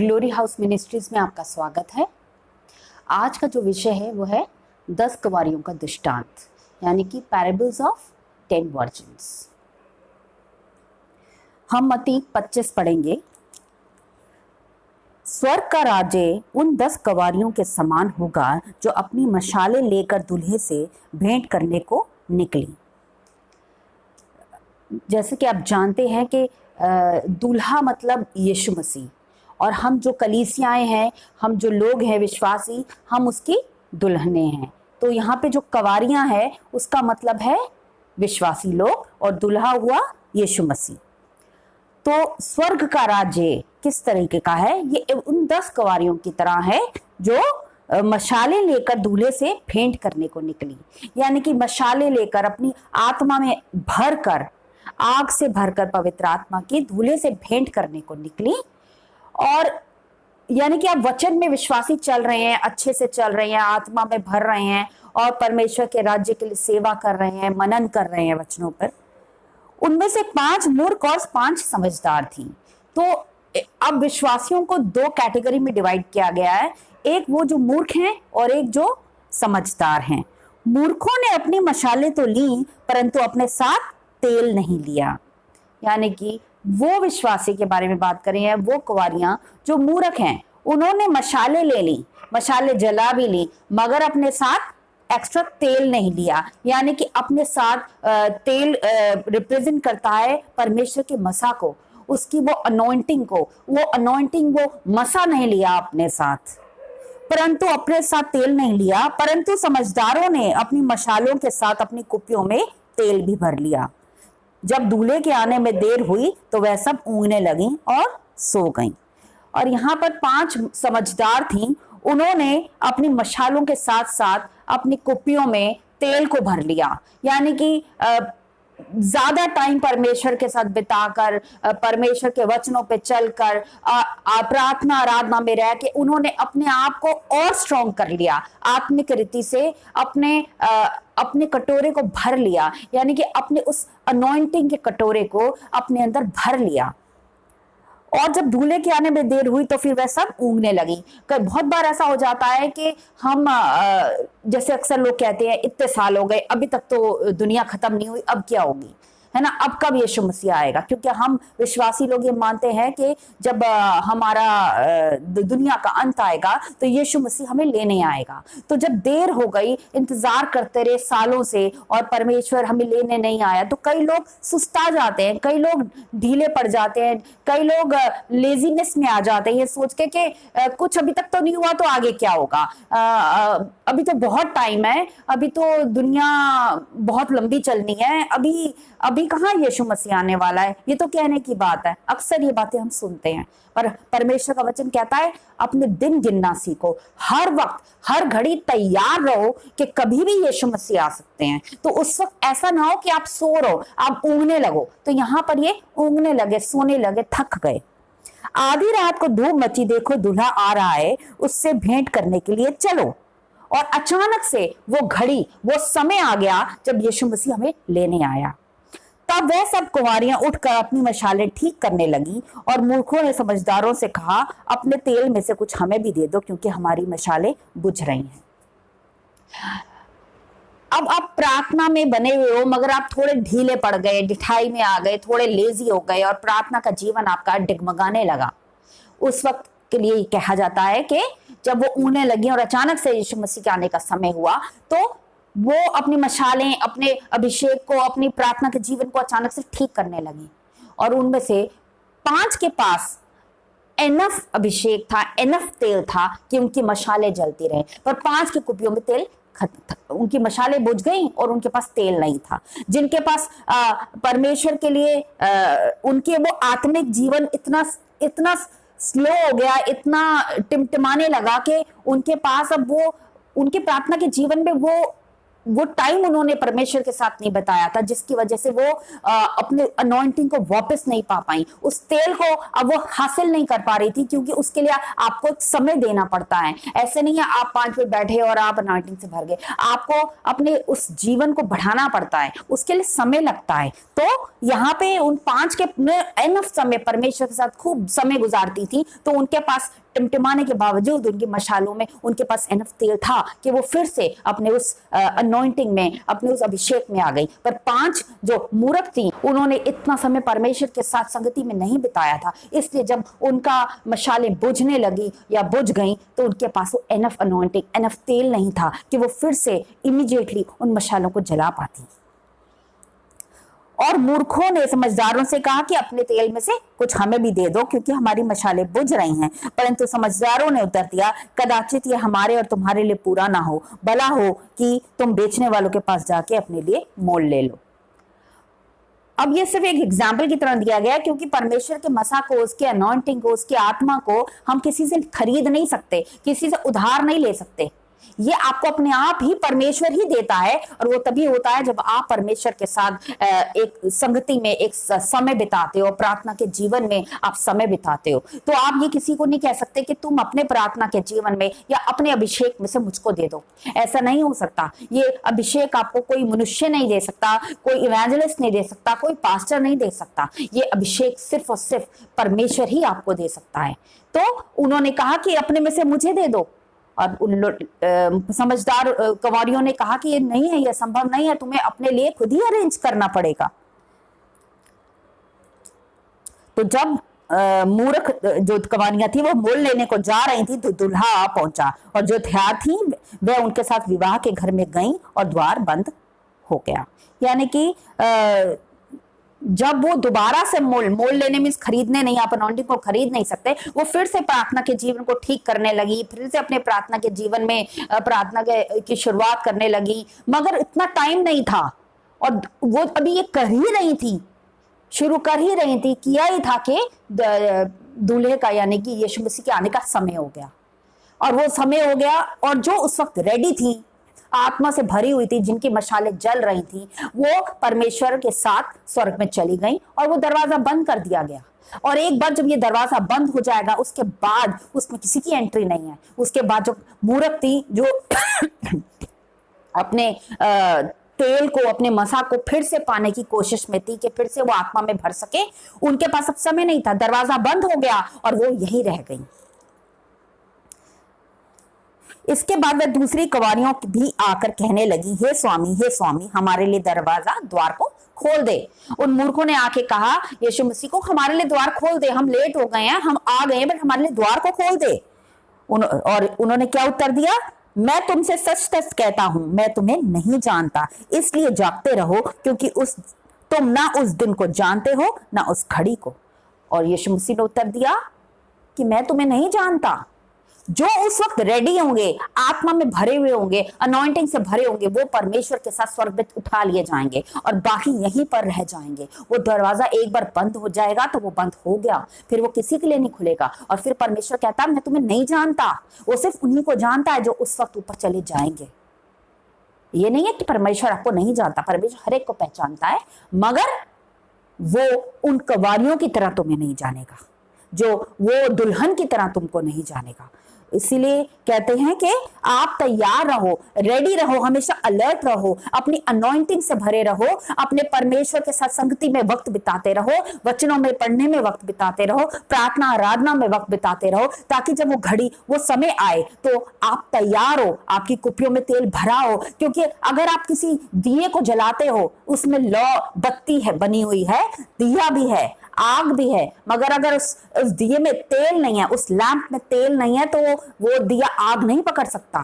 Glory house ministries में आपका स्वागत है। आज का जो विषय है वो है 10 कुंवारियों का दृष्टांत, यानी कि पैराबल्स ऑफ 10 वर्जिन्स। हम मत्ती 25 पढ़ेंगे। स्वर्ग का राज्य उन 10 कुंवारियों के समान होगा जो अपनी मशालें लेकर दूल्हे से भेंट करने को निकली। जैसे कि आप जानते हैं कि दूल्हा मतलब यीशु मसीह, और हम जो कलीसियाएं हैं, हम जो लोग हैं विश्वासी, हम उसकी दुल्हने हैं। तो यहाँ पे जो कुंवारियां हैं उसका मतलब है विश्वासी लोग, और दूल्हा हुआ यीशु मसीह। तो स्वर्ग का राज्य किस तरीके का है? ये उन 10 कुंवारियों की तरह है जो मशाले लेकर दूल्हे से भेंट करने को निकली, यानी कि मशाले लेकर अपनी आत्मा में भरकर, आग से भरकर पवित्र आत्मा की दूल्हे से भेंट करने को निकली। और यानी कि आप वचन में विश्वासी चल रहे हैं, अच्छे से चल रहे हैं, आत्मा में भर रहे हैं और परमेश्वर के राज्य के लिए सेवा कर रहे हैं, मनन कर रहे हैं वचनों पर। उनमें से 5 मूर्ख और 5 समझदार थी। तो अब विश्वासियों को 2 कैटेगरी में डिवाइड किया गया है, एक वो जो मूर्ख हैं और एक जो समझदार हैं। मूर्खों ने अपनी मशालें तो ली परंतु अपने साथ तेल नहीं लिया, यानी कि वो विश्वासी के बारे में बात कर रहे हैं, वो कुंवारियां जो मूर्ख हैं। उन्होंने मशाले ले ली, मशाले जला भी ली, मगर अपने साथ एक्स्ट्रा तेल नहीं लिया, यानी कि अपने साथ तेल रिप्रेजेंट करता है परमेश्वर के मसा को, उसकी वो अनॉइंटिंग को, वो अनॉइंटिंग, वो मसा नहीं लिया अपने साथ, परंतु अपने साथ तेल नहीं लिया। परंतु समझदारों ने अपनी मशालों के साथ अपनी कुपियों में तेल भी भर लिया। जब दूल्हे के आने में देर हुई तो वह सब ऊँघने लगी और सो गईं। और यहाँ पर 5 समझदार थीं, उन्होंने अपनी मशालों के साथ साथ अपनी कुपियों में तेल को भर लिया, यानी कि ज्यादा टाइम परमेश्वर के साथ बिताकर, परमेश्वर के वचनों पे चलकर, प्रार्थना आराधना में रह के उन्होंने अपने आप को और स्ट्रॉन्ग कर लिया, आत्मिक रीति से अपने कटोरे को भर लिया, यानी कि अपने उस अनॉइंटिंग के कटोरे को अपने अंदर भर लिया। और जब दूल्हे के आने में देर हुई तो फिर वह सब ऊँघने लगी। बहुत बार ऐसा हो जाता है कि हम जैसे अक्सर लोग कहते हैं इतने साल हो गए, अभी तक तो दुनिया खत्म नहीं हुई, अब क्या होगी, है ना, अब कब यीशु मसीह आएगा? क्योंकि हम विश्वासी लोग ये मानते हैं कि जब हमारा दुनिया का अंत आएगा तो यीशु मसीह हमें लेने आएगा। तो जब देर हो गई, इंतजार करते रहे सालों से और परमेश्वर हमें लेने नहीं आया, तो कई लोग सुस्ता जाते हैं, कई लोग ढीले पड़ जाते हैं, कई लोग लेजीनेस में आ जाते हैं, सोच के कि कुछ अभी तक तो नहीं हुआ तो आगे क्या होगा, अभी तो बहुत टाइम है, अभी तो दुनिया बहुत लंबी चलनी है, अभी कहाँ यीशु मसीह आने वाला है। ये तो कहने की बात है, अक्सर ये बातें हम सुनते हैं, पर परमेश्वर का वचन कहता है अपने दिन गिनना सीखो, हर वक्त हर घड़ी तैयार रहो कि कभी भी यीशु मसीह आ सकते हैं। तो उस वक्त ऐसा ना हो कि आप सो रहो, आप ऊँघने लगो। तो यहाँ पर ये ऊँघने लगे, सोने लगे, थक गए। आधी रात को धूप मची, देखो दूल्हा आ रहा है, उससे भेंट करने के लिए चलो। और अचानक से वो घड़ी, वो समय आ गया जब यीशु मसीह हमें लेने आया। तब वह सब कुंवारियां उठकर अपनी मशालें ठीक करने लगी, और मूर्खों ने समझदारों से कहा अपने तेल में से कुछ हमें भी दे दो, क्योंकि हमारी मशालें बुझ रही हैं। अब आप प्रार्थना में बने हुए हो, मगर आप थोड़े ढीले पड़ गए, ढिठाई में आ गए, थोड़े लेजी हो गए और प्रार्थना का जीवन आपका डगमगाने लगा। उस वक्त के लिए कहा जाता है कि जब वो ऊँघने लगी और अचानक से यीशु मसीह के आने का समय हुआ, तो वो अपनी मशालें, अपने अभिषेक को, अपनी प्रार्थना के जीवन को अचानक से ठीक करने लगी। और उनमें से 5 के पास एनफ अभिषेक था, एनफ तेल था कि उनकी मशालें जलती रहे, पर 5 की कुपियों में तेल खत्म था, उनकी मशालें बुझ गई और उनके पास तेल नहीं था। जिनके पास परमेश्वर के लिए उनके वो आत्मिक जीवन इतना स्लो हो गया, इतना टिमटिमाने लगा कि उनके पास अब वो, उनके प्रार्थना के जीवन में वो वो टाइम उन्होंने परमेश्वर के साथ नहीं बताया था, जिसकी वजह से वो अपने अनॉइंटिंग को वापस नहीं पा पाई। उस तेल को अब वो हासिल नहीं कर पा रही थी, क्योंकि उसके लिए आपको एक समय देना पड़ता है। ऐसे नहीं है आप 5 मिनट बैठे और आप अनॉइंटिंग से भर गए, आपको अपने उस जीवन को बढ़ाना पड़ता है, उसके लिए समय लगता है। तो यहाँ पे उन 5 के एनफ समय परमेश्वर के साथ खूब समय गुजारती थी, तो उनके पास टिमटिमाने के बावजूद उनकी मशालों में उनके पास एनफ तेल था कि वो फिर से अपने उस अनॉइंटिंग में, अपने उस अभिषेक में आ गई। पर 5 जो मूर्ख थी, उन्होंने इतना समय परमेश्वर के साथ संगति में नहीं बिताया था, इसलिए जब उनका मशालें बुझने लगी या बुझ गई, तो उनके पास वो एनफ अनॉइंटिंग, एनफ तेल नहीं था कि वो फिर से इमीडिएटली उन मशालों को जला पाती। और मूर्खों ने समझदारों से कहा कि अपने तेल में से कुछ हमें भी दे दो, क्योंकि हमारी मशालें बुझ रही हैं। परंतु समझदारों ने उत्तर दिया, कदाचित ये हमारे और तुम्हारे लिए पूरा ना हो, भला हो कि तुम बेचने वालों के पास जाके अपने लिए मोल ले लो। अब ये सिर्फ एक एग्जाम्पल की तरह दिया गया, क्योंकि परमेश्वर के मसा को, उसके अनॉइंटिंग को, उसके आत्मा को हम किसी से खरीद नहीं सकते, किसी से उधार नहीं ले सकते। ये आपको अपने आप ही परमेश्वर ही देता है, और वो तभी होता है जब आप परमेश्वर के साथ एक संगति में एक समय बिताते हो, प्रार्थना के जीवन में आप समय बिताते हो। तो आप ये किसी को नहीं कह सकते कि तुम अपने प्रार्थना के जीवन में या अपने अभिषेक में से मुझको दे दो, ऐसा नहीं हो सकता। ये अभिषेक आपको कोई मनुष्य नहीं दे सकता, कोई इवेंजलिस्ट नहीं दे सकता, कोई पास्टर नहीं दे सकता। ये अभिषेक सिर्फ और सिर्फ परमेश्वर ही आपको दे सकता है। तो उन्होंने कहा कि अपने में से मुझे दे दो, और उन समझदार कंवारियों ने कहा कि ये नहीं है, ये संभव नहीं है, तुम्हें अपने लिए खुद ही अरेंज करना पड़ेगा। तो जब मूर्ख जो कंवारियां थी वो मोल लेने को जा रही थी, तो दूल्हा आ पहुंचा, और जो हथियार थी वह उनके साथ विवाह के घर में गई और द्वार बंद हो गया। यानी कि जब वो दोबारा से मोल लेने मीन्स खरीदने नहीं, आप अनॉइंटिंग को खरीद नहीं सकते, वो फिर से प्रार्थना के जीवन को ठीक करने लगी, फिर से अपने प्रार्थना के जीवन में प्रार्थना की शुरुआत करने लगी। मगर इतना टाइम नहीं था, और वो अभी ये कर ही रही थी, शुरू कर ही रही थी, किया ही था कि दूल्हे का यानी कि यीशु मसीह के आने का समय हो गया। और वो समय हो गया, और जो उस वक्त रेडी थी, आत्मा से भरी हुई थी, जिनकी मशालें जल रही थी, वो परमेश्वर के साथ स्वर्ग में चली गई, और वो दरवाजा बंद कर दिया गया। और एक बार जब ये दरवाजा बंद हो जाएगा, उसके बाद उसमें किसी की एंट्री नहीं है। उसके बाद जो मूर्ख थी, जो अपने तेल को, अपने मसा को फिर से पाने की कोशिश में थी कि फिर से वो आत्मा में भर सके, उनके पास अब समय नहीं था, दरवाजा बंद हो गया और वो यहीं रह गई। इसके बाद वह दूसरी कंवारियों भी आकर कहने लगी, हे स्वामी, हमारे लिए दरवाजा, द्वार को खोल दे। उन मूर्खों ने आके कहा यीशु मसीह को, हमारे लिए द्वार खोल दे, हम लेट हो गए हैं, हम आ गए हैं, बट हमारे लिए द्वार को खोल दे। और उन्होंने क्या उत्तर दिया, मैं तुमसे सच सच कहता हूं, मैं तुम्हें नहीं जानता, इसलिए जागते रहो, क्योंकि तुम ना उस दिन को जानते हो ना उस घड़ी को। और यीशु मसीह ने उत्तर दिया कि मैं तुम्हें नहीं जानता। जो उस वक्त रेडी होंगे, आत्मा में भरे हुए होंगे, अनॉइंटिंग से भरे होंगे, वो परमेश्वर के साथ स्वर्ग में उठा लिए जाएंगे, और बाकी यहीं पर रह जाएंगे। वो दरवाजा एक बार बंद हो जाएगा तो वो बंद हो गया, फिर वो किसी के लिए नहीं खुलेगा। और फिर परमेश्वर कहता है मैं तुम्हें नहीं जानता। वो सिर्फ उन्हीं को जानता है जो उस वक्त ऊपर चले जाएंगे। ये नहीं है कि परमेश्वर आपको नहीं जानता, परमेश्वर हर एक को पहचानता है, मगर वो उन कंवारियों की तरह तुम्हें नहीं जानेगा, जो वो दुल्हन की तरह तुमको नहीं जानेगा। इसीलिए कहते हैं कि आप तैयार रहो, रेडी रहो, हमेशा अलर्ट रहो, अपनी अनॉइंटिंग से भरे रहो, अपने परमेश्वर के साथ संगति में वक्त बिताते रहो, वचनों में पढ़ने में वक्त बिताते रहो, प्रार्थना आराधना में वक्त बिताते रहो, ताकि जब वो घड़ी, वो समय आए तो आप तैयार हो, आपकी कुपियों में तेल भरा हो। क्योंकि अगर आप किसी दिए को जलाते हो, उसमें लौ बत्ती है बनी हुई है, दिया भी है, आग भी है, मगर अगर उस दिए में तेल नहीं है, उस लैंप में तेल नहीं है, तो वो दिया आग नहीं पकड़ सकता।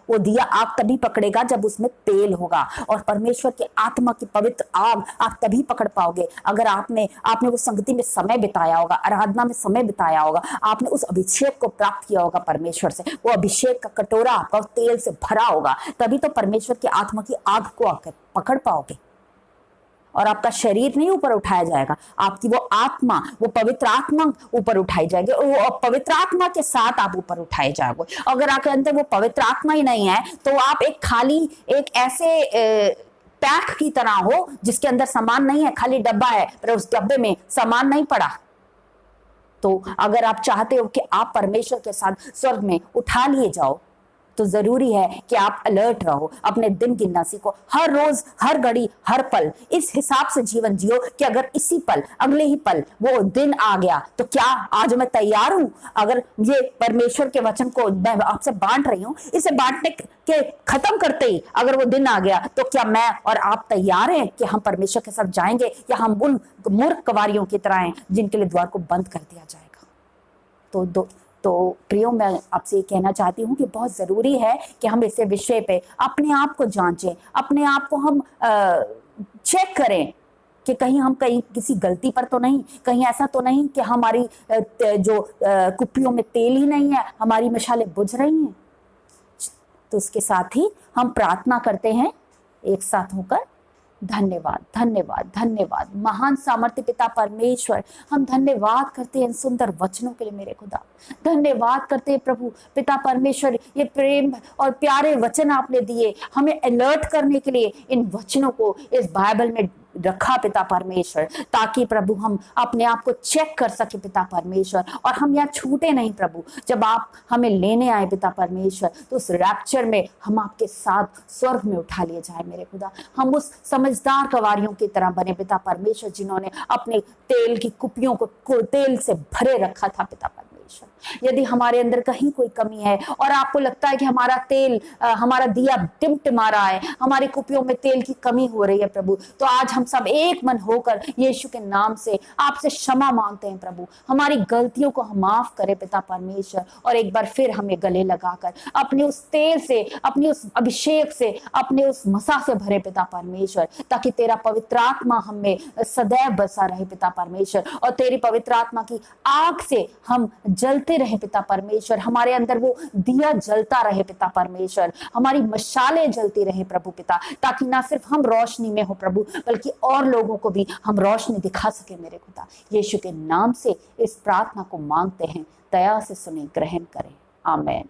वो दिया आग तभी पकड़ेगा जब उसमें तेल होगा। और परमेश्वर की आत्मा की पवित्र आग आप तभी पकड़ पाओगे अगर आपने वो संगति में समय बिताया होगा, आराधना में समय बिताया होगा, आपने उस अभिषेक को प्राप्त किया होगा परमेश्वर से। वो अभिषेक का कटोरा आपका तेल से भरा होगा, तभी तो परमेश्वर की आत्मा की आग को आकर पकड़ पाओगे। और आपका शरीर नहीं ऊपर उठाया जाएगा, आपकी वो आत्मा, वो पवित्र आत्मा ऊपर उठाई जाएगी और वो पवित्र आत्मा के साथ आप ऊपर उठाए जाओगे। अगर आपके अंदर वो पवित्र आत्मा ही नहीं है तो आप एक खाली, एक ऐसे पैक की तरह हो जिसके अंदर सामान नहीं है, खाली डब्बा है पर उस डब्बे में सामान नहीं पड़ा। तो अगर आप चाहते हो कि आप परमेश्वर के साथ स्वर्ग में उठा लिए जाओ तो जरूरी है कि आप अलर्ट रहो, अपने दिन गिनना सीखो, हर रोज, हर घड़ी, हर पल इस हिसाब से जीवन जियो कि अगर इसी पल, अगले ही पल वो दिन आ गया तो क्या आज मैं तैयार हूं। अगर ये परमेश्वर के वचन को मैं आपसे बांट रही हूं, इसे बांटने के खत्म करते ही अगर वो दिन आ गया तो क्या मैं और आप तैयार हैं कि हम परमेश्वर के साथ जाएंगे, या हम उन मूर्ख कवारियों की तरह हैं जिनके लिए द्वार को बंद कर दिया जाएगा। तो प्रियो, मैं आपसे ये कहना चाहती हूँ कि बहुत ज़रूरी है कि हम इस विषय पे अपने आप को जांचें, अपने आप को हम चेक करें कि कहीं हम किसी गलती पर तो नहीं, कहीं ऐसा तो नहीं कि हमारी जो कुप्पियों में तेल ही नहीं है, हमारी मशालें बुझ रही हैं। तो इसके साथ ही हम प्रार्थना करते हैं एक साथ होकर। धन्यवाद, धन्यवाद, धन्यवाद महान सामर्थ्य पिता परमेश्वर, हम धन्यवाद करते हैं इन सुंदर वचनों के लिए मेरे खुदा। धन्यवाद करते हैं प्रभु पिता परमेश्वर, ये प्रेम और प्यारे वचन आपने दिए हमें अलर्ट करने के लिए। इन वचनों को इस बाइबल में रखा पिता परमेश्वर, ताकि प्रभु हम अपने आप को चेक कर सके पिता परमेश्वर, और हम यहाँ छूटे नहीं प्रभु। जब आप हमें लेने आए पिता परमेश्वर तो उस रैप्चर में हम आपके साथ स्वर्ग में उठा लिए जाए मेरे खुदा। हम उस समझदार कवारियों की तरह बने पिता परमेश्वर, जिन्होंने अपने तेल की कुप्पियों को तेल से भरे रखा था पिता परमेश्वर। यदि हमारे अंदर कहीं कोई कमी है और आपको लगता है कि हमारा तेल, हमारा दिया टिमटिमा रहा है, हमारी कुप्पियों में तेल की कमी हो रही है प्रभु, तो आज हम सब एक मन होकर यीशु के नाम से आपसे क्षमा मांगते हैं प्रभु। हमारी गलतियों को हम माफ करें पिता परमेश्वर, और एक बार फिर हमें गले लगाकर अपने उस तेल से, अपने उस अभिषेक से, अपने उस मसा से भरे पिता परमेश्वर, ताकि तेरा पवित्र आत्मा हमें सदैव बसा रहे पिता परमेश्वर, और तेरी पवित्र आत्मा की आग से हम जलते रहे पिता परमेश्वर। हमारे अंदर वो दिया जलता रहे पिता परमेश्वर, हमारी मशालें जलती रहे प्रभु पिता, ताकि ना सिर्फ हम रोशनी में हो प्रभु, बल्कि और लोगों को भी हम रोशनी दिखा सके मेरे खुदा। यीशु के नाम से इस प्रार्थना को मांगते हैं, दया से सुने, ग्रहण करें, आमीन।